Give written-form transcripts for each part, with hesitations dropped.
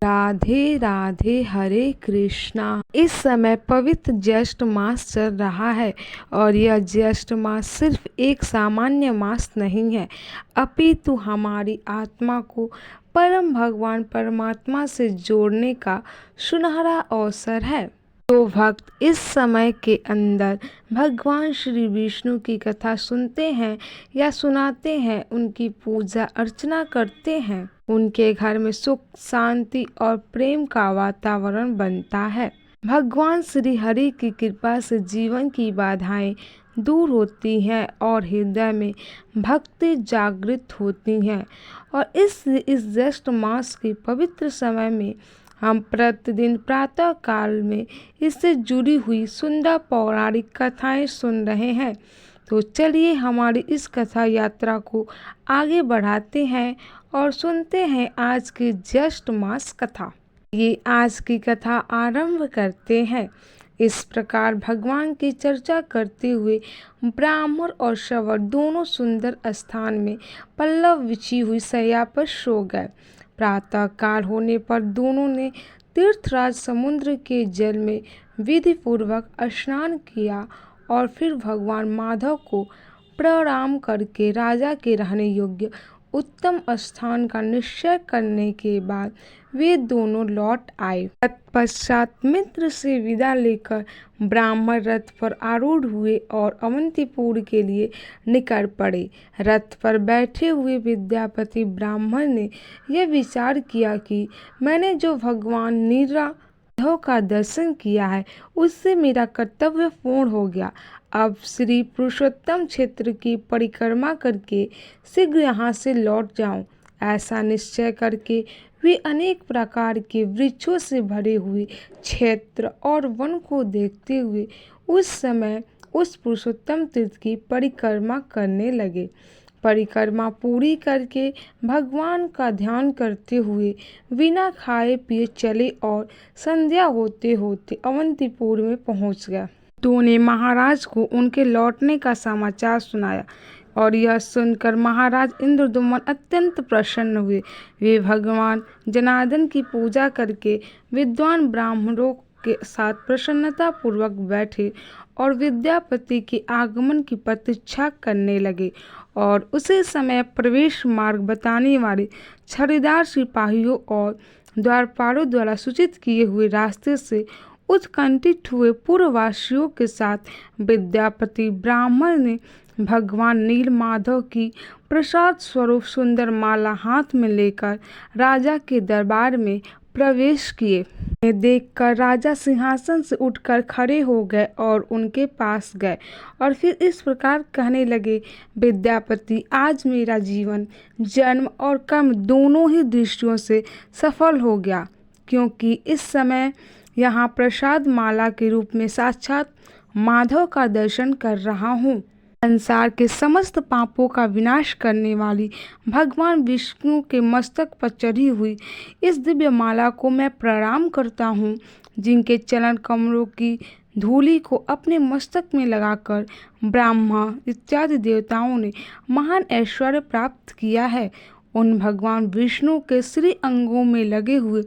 राधे राधे, हरे कृष्णा। इस समय पवित्र ज्येष्ठ मास चल रहा है और यह ज्येष्ठ मास सिर्फ एक सामान्य मास नहीं है, अपितु हमारी आत्मा को परम भगवान परमात्मा से जोड़ने का सुनहरा अवसर है। तो भक्त इस समय के अंदर भगवान श्री विष्णु की कथा सुनते हैं या सुनाते हैं, उनकी पूजा अर्चना करते हैं, उनके घर में सुख शांति और प्रेम का वातावरण बनता है। भगवान श्री हरि की कृपा से जीवन की बाधाएं दूर होती हैं और हृदय में भक्ति जागृत होती है। और इस ज्येष्ठ मास के पवित्र समय में हम प्रतिदिन प्रातः काल में इससे जुड़ी हुई सुंदर पौराणिक कथाएं सुन रहे हैं। तो चलिए हमारी इस कथा यात्रा को आगे बढ़ाते हैं और सुनते हैं आज की ज्येष्ठ मास कथा। ये आज की कथा आरंभ करते हैं। इस प्रकार भगवान की चर्चा करते हुए ब्राह्मण और शवर दोनों सुंदर स्थान में पल्लव बिछी हुई शैया पर सो गए। प्रातः काल होने पर दोनों ने तीर्थराज समुद्र के जल में विधि पूर्वक स्नान किया और फिर भगवान माधव को प्रणाम करके राजा के रहने योग्य उत्तम स्थान का निश्चय करने के बाद वे दोनों लौट आए। तत्पश्चात मित्र से विदा लेकर ब्राह्मण रथ पर आरूढ़ हुए और अवंतीपुर के लिए निकल पड़े। रथ पर बैठे हुए विद्यापति ब्राह्मण ने यह विचार किया कि मैंने जो भगवान नीलमाधव का दर्शन किया है उससे मेरा कर्तव्य पूर्ण हो गया। अब श्री पुरुषोत्तम क्षेत्र की परिक्रमा करके शीघ्र यहाँ से लौट जाऊं। ऐसा निश्चय करके वे अनेक प्रकार के वृक्षों से भरे हुए क्षेत्र और वन को देखते हुए उस समय उस पुरुषोत्तम तीर्थ की परिक्रमा करने लगे। परिक्रमा पूरी करके भगवान का ध्यान करते हुए बिना खाए पिए चले और संध्या होते होते अवंतीपुर में पहुंच गए। तो ने महाराज को उनके लौटने का समाचार सुनाया और यह सुनकर महाराज इंद्रद्युम्न अत्यंत प्रसन्न हुए। वे भगवान जनार्दन की पूजा करके विद्वान ब्राह्मणों के साथ प्रसन्नता पूर्वक बैठे और विद्यापति के आगमन की प्रतीक्षा करने लगे। और उसी समय प्रवेश मार्ग बताने वाले छड़ीदार सिपाहियों और द्वारपालों द्वारा सूचित किए हुए रास्ते से उत्कंठित हुए पूर्ववासियों के साथ विद्यापति ब्राह्मण ने भगवान नीलमाधव की प्रसाद स्वरूप सुंदर माला हाथ में लेकर राजा के दरबार में प्रवेश किए। देखकर राजा सिंहासन से उठकर खड़े हो गए और उनके पास गए और फिर इस प्रकार कहने लगे, विद्यापति, आज मेरा जीवन जन्म और कर्म दोनों ही दृष्टियों से सफल हो गया, क्योंकि इस समय यहाँ प्रसाद माला के रूप में साक्षात माधव का दर्शन कर रहा हूँ। संसार के समस्त पापों का विनाश करने वाली भगवान विष्णु के मस्तक पर चढ़ी हुई इस दिव्य माला को मैं प्रणाम करता हूँ, जिनके चरण कमलों की धूलि को अपने मस्तक में लगाकर ब्रह्मा इत्यादि देवताओं ने महान ऐश्वर्य प्राप्त किया है। उन भगवान विष्णु के श्री अंगों में लगे हुए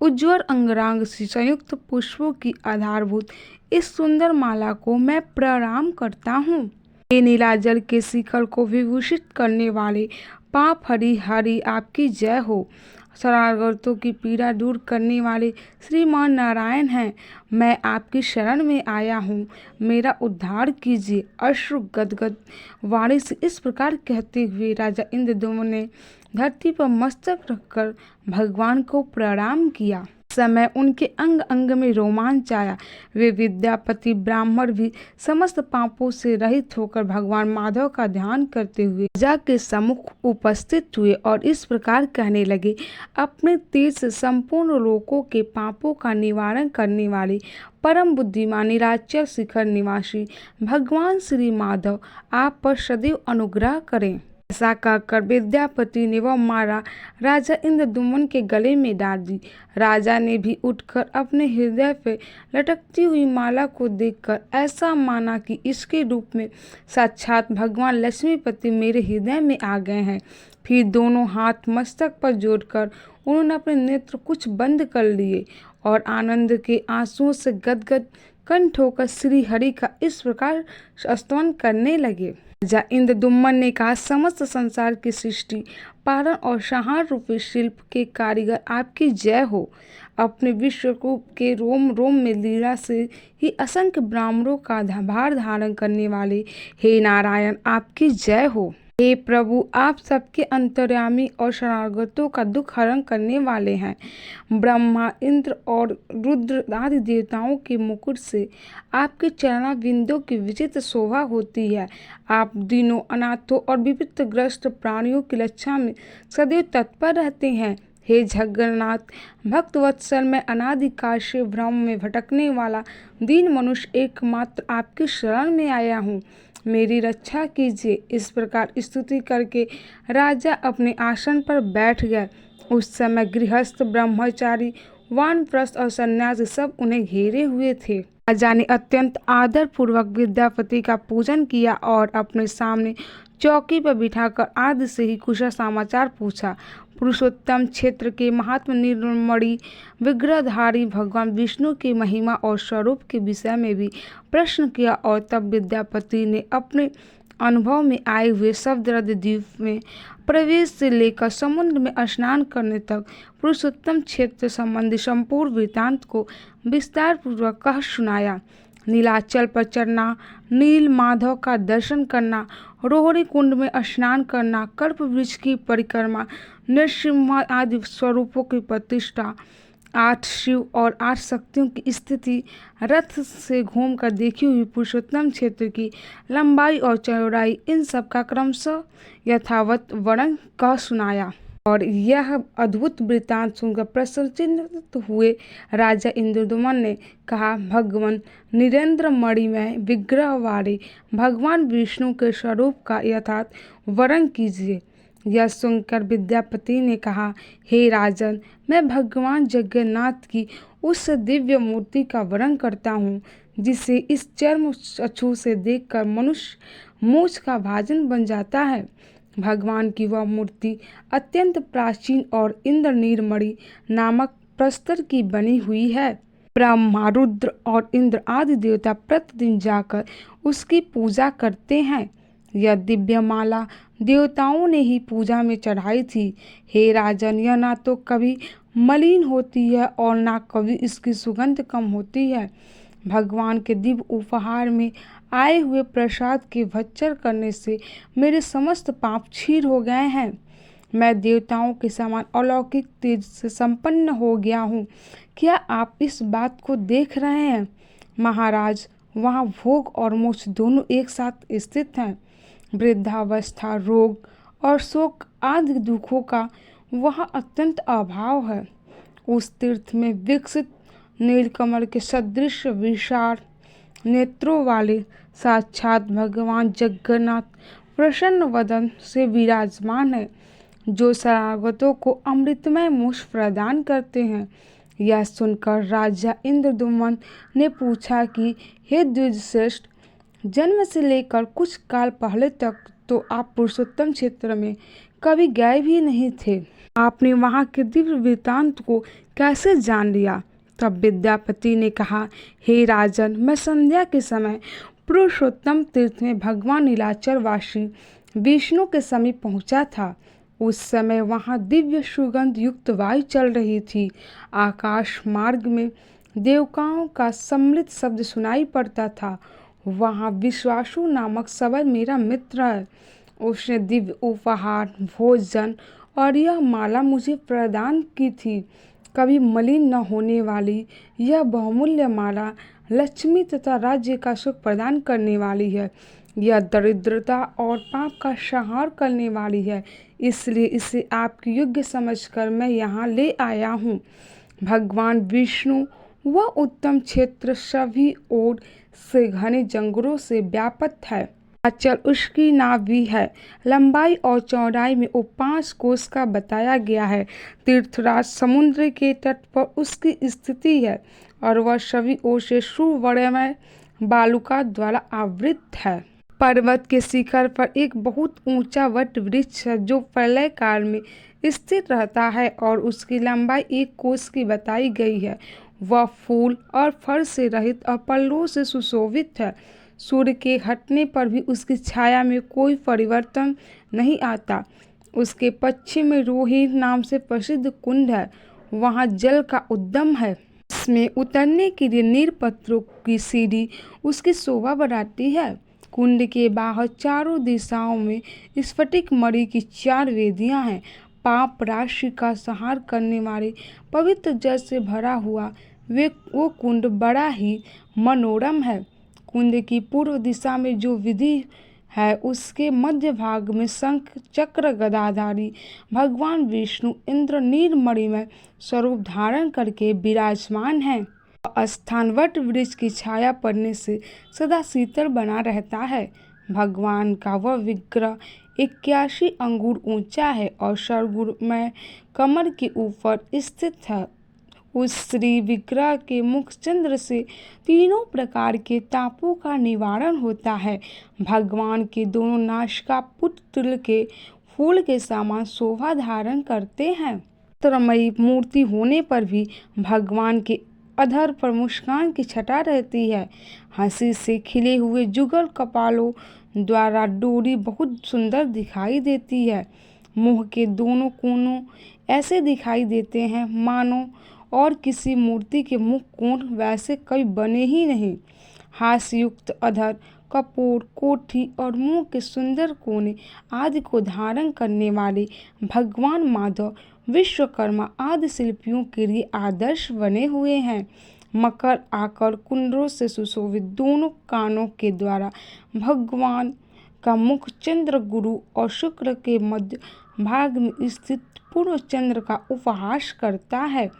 उज्ज्वल अंगराग से संयुक्त पुष्पों की आधारभूत इस सुंदर माला को मैं प्रणाम करता हूँ। ये नीलाजल के शिखर को विभूषित करने वाले पाप हरि हरि आपकी जय हो। शरणागतों की पीड़ा दूर करने वाले श्रीमान नारायण हैं। मैं आपकी शरण में आया हूँ, मेरा उद्धार कीजिए। अश्रु गदगद वाणी से इस प्रकार कहते हुए राजा इंद्रद्युम्न ने धरती पर मस्तक रखकर भगवान को प्रणाम किया। समय उनके अंग अंग में रोमांच आया। वे विद्यापति ब्राह्मण भी समस्त पापों से रहित होकर भगवान माधव का ध्यान करते हुए राजा के सम्मुख उपस्थित हुए और इस प्रकार कहने लगे, अपने तीर से संपूर्ण लोकों के पापों का निवारण करने वाले परम बुद्धिमान निराचल शिखर निवासी भगवान श्री माधव आप पर सदैव अनुग्रह करें। ऐसा कहकर विद्यापति ने वह माला राजा इंद्रद्युम्न के गले में डाल दी। राजा ने भी उठकर अपने हृदय पे लटकती हुई माला को देखकर ऐसा माना कि इसके रूप में साक्षात भगवान लक्ष्मीपति मेरे हृदय में आ गए हैं। फिर दोनों हाथ मस्तक पर जोड़कर उन्होंने अपने नेत्र कुछ बंद कर लिए और आनंद के आंसुओं से गदगद कंठ होकर श्री हरि का इस प्रकार स्तवन करने लगे। राजा इंद्रदुम्न ने कहा, समस्त संसार की सृष्टि पारण और संहार रूपी शिल्प के कारीगर आपकी जय हो। अपने विश्वरूप के रोम रोम में लीला से ही असंख्य ब्राह्मणों का भार धारण करने वाले हे नारायण आपकी जय हो। हे प्रभु, आप सबके अंतर्यामी और शरणागतों का दुख हरण करने वाले हैं। ब्रह्मा, इंद्र और रुद्र आदि देवताओं के मुकुट से आपके चरणारविंदों की विचित्र शोभा होती है। आप दीनों, अनाथों और विपत्तिग्रस्त प्राणियों की रक्षा में सदैव तत्पर रहते हैं। हे जगन्नाथ, भक्तवत्सल, मैं अनादिकाल से भ्रम में भटकने वाला दीन मनुष्य एकमात्र आपकी शरण में आया हूँ, मेरी रक्षा कीजिए। इस प्रकार स्तुति करके राजा अपने आसन पर बैठ गए। उस समय गृहस्थ, ब्रह्मचारी, वानप्रस्थ और सन्यासी सब उन्हें घेरे हुए थे। राजा ने अत्यंत आदर पूर्वक विद्यापति का पूजन किया और अपने सामने चौकी पर बिठाकर आदि से ही कुशल समाचार पूछा। पुरुषोत्तम क्षेत्र के महात्मा निर्मणि विग्रहधारी भगवान विष्णु की महिमा और स्वरूप के विषय में भी प्रश्न किया और तब विद्यापति ने अपने अनुभव में आए हुए शब्दरथ द्वीप में प्रवेश से लेकर समुद्र में स्नान करने तक पुरुषोत्तम क्षेत्र संबंधी संपूर्ण वृत्तांत को विस्तार पूर्वक कह सुनाया। नीलाचल पर चढ़ना, नील माधव का दर्शन करना, रोहिणी कुंड में स्नान करना, कल्प वृक्ष की परिक्रमा, नृसिंह आदि स्वरूपों की प्रतिष्ठा, 8 शिव और 8 शक्तियों की स्थिति, रथ से घूमकर देखी हुई पुरुषोत्तम क्षेत्र की लंबाई और चौड़ाई, इन सब का क्रमशः यथावत वर्णन कह सुनाया। और यह अद्भुत वृत्तांत सुनकर प्रसन्नचित्त हुए राजा इंद्रदुम्न ने कहा, भगवान निरेंद्र मणिमय विग्रह वाले भगवान विष्णु के स्वरूप का यथार्थ वर्णन कीजिए। यह सुनकर विद्यापति ने कहा, हे राजन, मैं भगवान जगन्नाथ की उस दिव्य मूर्ति का वर्णन करता हूँ जिसे इस चर्म चक्षु से देखकर मनुष्य मोक्ष का भाजन बन जाता है। भगवान की वह मूर्ति अत्यंत प्राचीन और इंद्रनीलमणि नामक प्रस्तर की बनी हुई है। ब्रह्मा, रुद्र और इंद्र आदि देवता प्रतिदिन जाकर उसकी पूजा करते हैं। यह दिव्य माला देवताओं ने ही पूजा में चढ़ाई थी। हे राजन, यह ना तो कभी मलिन होती है और ना कभी इसकी सुगंध कम होती है। भगवान के दिव्य उपहार में आए हुए प्रसाद के भक्षण करने से मेरे समस्त पाप क्षीण हो गए हैं। मैं देवताओं के समान अलौकिक तेज से संपन्न हो गया हूँ। क्या आप इस बात को देख रहे हैं? महाराज, वहाँ भोग और मोक्ष दोनों एक साथ स्थित हैं। वृद्धावस्था, रोग और शोक आदि दुखों का वहाँ अत्यंत अभाव है। उस तीर्थ में विकसित नीलकमल के सदृश विशाल नेत्रों वाले साक्षात भगवान जगन्नाथ प्रसन्न वदन से विराजमान है, जो शरणागतों को अमृतमय मोक्ष प्रदान करते हैं। यह सुनकर राजा इंद्रदुम्न ने पूछा कि हे द्विजश्रेष्ठ, जन्म से लेकर कुछ काल पहले तक तो आप पुरुषोत्तम क्षेत्र में कभी गए भी नहीं थे। आपने वहाँ के दिव्य वृत्तांत को कैसे जान लिया? तब विद्यापति ने कहा, हे राजन, मैं संध्या के समय पुरुषोत्तम तीर्थ में भगवान नीलाचल वासी विष्णु के समीप पहुँचा था। उस समय वहाँ दिव्य सुगंध युक्त वायु चल रही थी। आकाश मार्ग में देवकाओं का सम्मिलित शब्द सुनाई पड़ता था। वहाँ विश्वासु नामक शबर मेरा मित्र है। उसने दिव्य उपहार, भोजन और यह माला मुझे प्रदान की थी। कभी मलिन न होने वाली यह बहुमूल्य माला लक्ष्मी तथा राज्य का सुख प्रदान करने वाली है। यह दरिद्रता और पाप का संहार करने वाली है, इसलिए इसे आपके योग्य समझकर मैं यहाँ ले आया हूँ। भगवान विष्णु वह उत्तम क्षेत्र सभी ओर से घने जंगलों से व्याप्त है। चल उसकी नाव भी है। लंबाई और चौड़ाई में वो 5 कोस का बताया गया है। तीर्थराज समुद्र के तट पर उसकी स्थिति है और वह सभी ओर से सुवर्णमय बालुका द्वारा आवृत है। पर्वत के शिखर पर एक बहुत ऊंचा वट वृक्ष है जो प्रलय काल में स्थिर रहता है और उसकी लंबाई 1 कोस की बताई गई है। वह फूल और फल से रहित और पल्लवों से सुशोभित है। सूर्य के हटने पर भी उसकी छाया में कोई परिवर्तन नहीं आता। उसके पश्चिम में रोही नाम से प्रसिद्ध कुंड है। वहाँ जल का उद्गम है। इसमें उतरने के लिए नीलपत्थरों की सीढ़ी उसकी शोभा बढ़ाती है। कुंड के बाहर चारों दिशाओं में स्फटिक मणि की 4 वेदियां हैं। पाप राशि का संहार करने वाले पवित्र जल से भरा हुआ वो कुंड बड़ा ही मनोरम है। कुंड की पूर्व दिशा में जो विधि है उसके मध्य भाग में शंख चक्र गदाधारी भगवान विष्णु इंद्र नीलमणि में स्वरूप धारण करके विराजमान है। स्थान वट वृक्ष की छाया पड़ने से सदा शीतल बना रहता है। भगवान का वह विग्रह 81 अंगुल ऊंचा है और सरगुण में कमर के ऊपर स्थित है। उस श्री विग्रह के मुख चंद्र से तीनों प्रकार के तापों का निवारण होता है। भगवान के दोनों नासिका पुट तिल के फूल के समान शोभा धारण करते हैं। चित्रमयी मूर्ति होने पर भी भगवान के अधर पर मुस्कान की छटा रहती है। हंसी से खिले हुए जुगल कपालों द्वारा डोरी बहुत सुंदर दिखाई देती है। मुंह के दोनों कोनों ऐसे दिखाई देते हैं मानो और किसी मूर्ति के मुख कोण वैसे कभी बने ही नहीं। हास्ययुक्त अधर, कपोल, कोठी और मुंह के सुंदर कोने आदि को धारण करने वाले भगवान माधव विश्वकर्मा आदि शिल्पियों के लिए आदर्श बने हुए हैं। मकर आकर कुंडलों से सुशोभित दोनों कानों के द्वारा भगवान का मुख चंद्र गुरु और शुक्र के मध्य भाग में स्थित पूर्व चंद्र का उपहास करता है।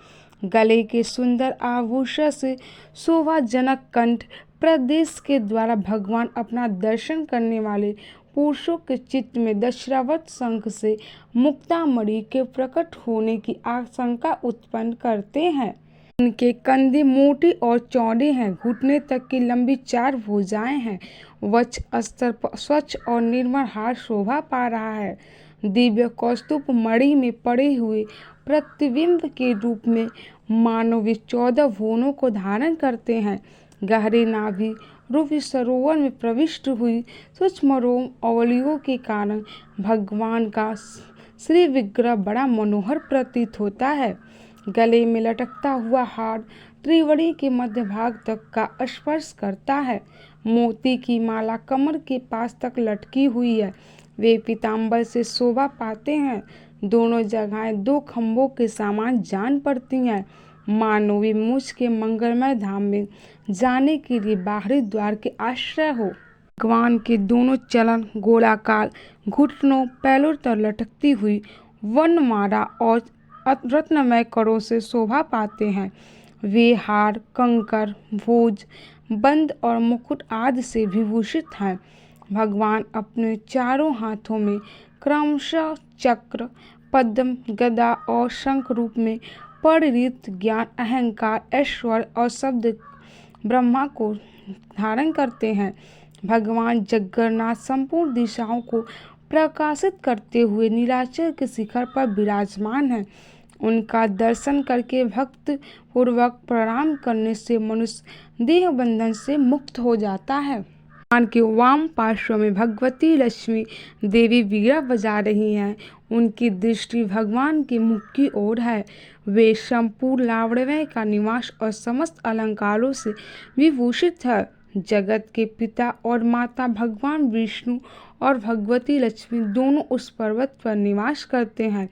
गले के सुंदर आभूषण से शोभाजनक कंठ प्रदेश के द्वारा भगवान अपना दर्शन करने वाले पुरुषों के चित्त में दशरावत शंख से मुक्तामणि के प्रकट होने की आशंका उत्पन्न करते हैं। उनके कंधे मोटे और चौड़े हैं। घुटने तक की लंबी 4 भुजाएं हैं। वक्ष स्तर पर स्वच्छ और निर्मल हार शोभा पा रहा है। दिव्य कौस्तुभ मणि में पड़े हुए प्रतिबिंब के रूप में मानव वे 14 भुवनों को धारण करते हैं। गहरे नाभि रूपी सरोवर में प्रविष्ट हुई सूक्ष्म रोम अवलियों के कारण भगवान का श्री विग्रह बड़ा मनोहर प्रतीत होता है। गले में लटकता हुआ हार त्रिवेणी के मध्य भाग तक का स्पर्श करता है। मोती की माला कमर के पास तक लटकी हुई है। वे पीतांबर से शोभा पाते हैं। दोनों जगहें 2 खंभों के समान जान पड़ती हैं। मानो वे मुझ के मंगलमय धाम में जाने के लिए बाहरी द्वार के आश्रय हो। भगवान के दोनों चलन गोलाकार घुटनों पैरों तक लटकती हुई वर्णमाला और रत्नमय करों से शोभा पाते हैं। वे हार, कंकर, भोज, बंद और मुकुट आदि से विभूषित हैं। भगवान अपने चारों हाथों में क्रमशः चक्र, पद्म, गदा और शंख रूप में परिणत ज्ञान, अहंकार, ऐश्वर्य और शब्द ब्रह्मा को धारण करते हैं। भगवान जगन्नाथ संपूर्ण दिशाओं को प्रकाशित करते हुए नीलाचल के शिखर पर विराजमान है। उनका दर्शन करके भक्त पूर्वक प्रणाम करने से मनुष्य देह बंधन से मुक्त हो जाता है। भगवान के वाम पार्श्व में भगवती लक्ष्मी देवी वीणा बजा रही हैं। उनकी दृष्टि भगवान के मुख की ओर है। वे संपूर्ण लावण्य का निवास और समस्त अलंकारों से विभूषित है। जगत के पिता और माता भगवान विष्णु और भगवती लक्ष्मी दोनों उस पर्वत पर निवास करते हैं।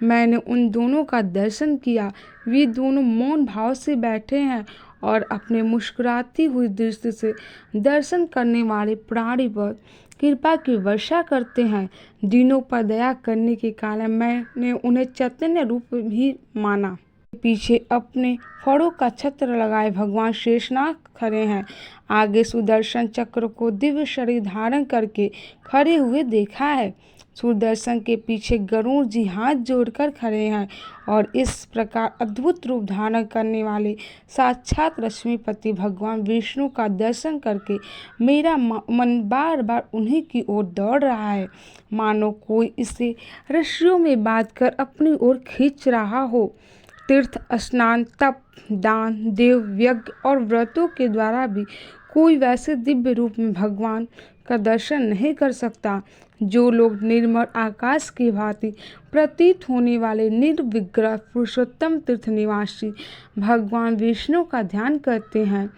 मैंने उन दोनों का दर्शन किया। वे दोनों मौन भाव से बैठे हैं और अपने मुस्कुराती हुई दृष्टि से दर्शन करने वाले प्राणी पर कृपा की वर्षा करते हैं। दिनों पर दया करने के कारण मैंने उन्हें चैतन्य रूप भी माना। पीछे अपने फड़ों का छत्र लगाए भगवान शेषनाग खड़े हैं। आगे सुदर्शन चक्र को दिव्य शरीर धारण करके खड़े हुए देखा है। सुदर्शन के पीछे गरुड़ जी हाथ जोड़कर खड़े हैं और इस प्रकार अद्भुत रूप धारण करने वाले साक्षात लक्ष्मीपति भगवान विष्णु का दर्शन करके मेरा मन बार बार उन्हीं की ओर दौड़ रहा है, मानो कोई इसे रस्सियों में बांधकर अपनी ओर खींच रहा हो। तीर्थ, स्नान, तप, दान, देव यज्ञ और व्रतों के द्वारा भी कोई वैसे दिव्य रूप में भगवान का दर्शन नहीं कर सकता। जो लोग निर्मल आकाश की भांति प्रतीत होने वाले निर्विग्रह पुरुषोत्तम तीर्थ निवासी भगवान विष्णु का ध्यान करते हैं,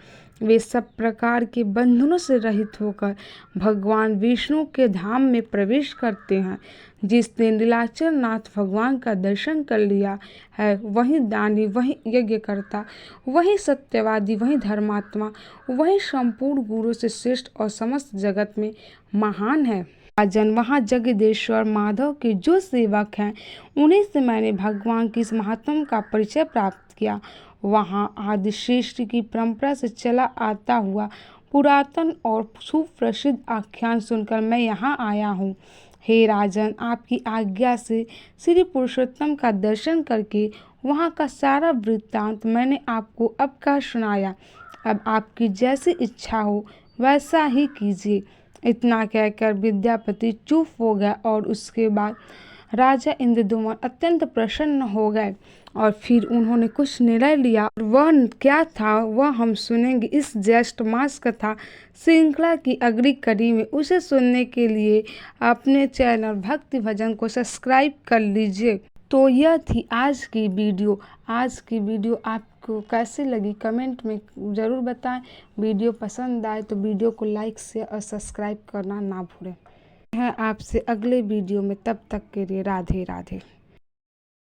वे सब प्रकार के बंधनों से रहित होकर भगवान विष्णु के धाम में प्रवेश करते हैं। जिसने नीलाचल नाथ भगवान का दर्शन कर लिया है, वही दानी, वही यज्ञकर्ता, वही सत्यवादी, वही धर्मात्मा, वही संपूर्ण गुरु से श्रेष्ठ और समस्त जगत में महान है। राजन, वहाँ जगदीश्वर माधव के जो सेवक हैं, उन्हीं से मैंने भगवान की इस महात्म का परिचय प्राप्त किया। वहाँ आदिश्रेष्ठ की परंपरा से चला आता हुआ पुरातन और सुप्रसिद्ध आख्यान सुनकर मैं यहाँ आया हूँ। हे राजन, आपकी आज्ञा से श्री पुरुषोत्तम का दर्शन करके वहाँ का सारा वृत्तांत मैंने आपको अब का सुनाया। अब आपकी जैसी इच्छा हो वैसा ही कीजिए। इतना कहकर विद्यापति चुप हो गया और उसके बाद राजा इंद्रद्युम्न अत्यंत प्रसन्न हो गए और फिर उन्होंने कुछ निर्णय लिया। वह क्या था वह हम सुनेंगे इस ज्येष्ठ मास कथा श्रृंखला की अगली कड़ी में। उसे सुनने के लिए अपने चैनल भक्ति भजन को सब्सक्राइब कर लीजिए। तो यह थी आज की वीडियो। आज की वीडियो आपको कैसी लगी कमेंट में ज़रूर बताएं। वीडियो पसंद आए तो वीडियो को लाइक, शेयर और सब्सक्राइब करना ना भूलें। है आपसे अगले वीडियो में, तब तक के लिए राधे राधे।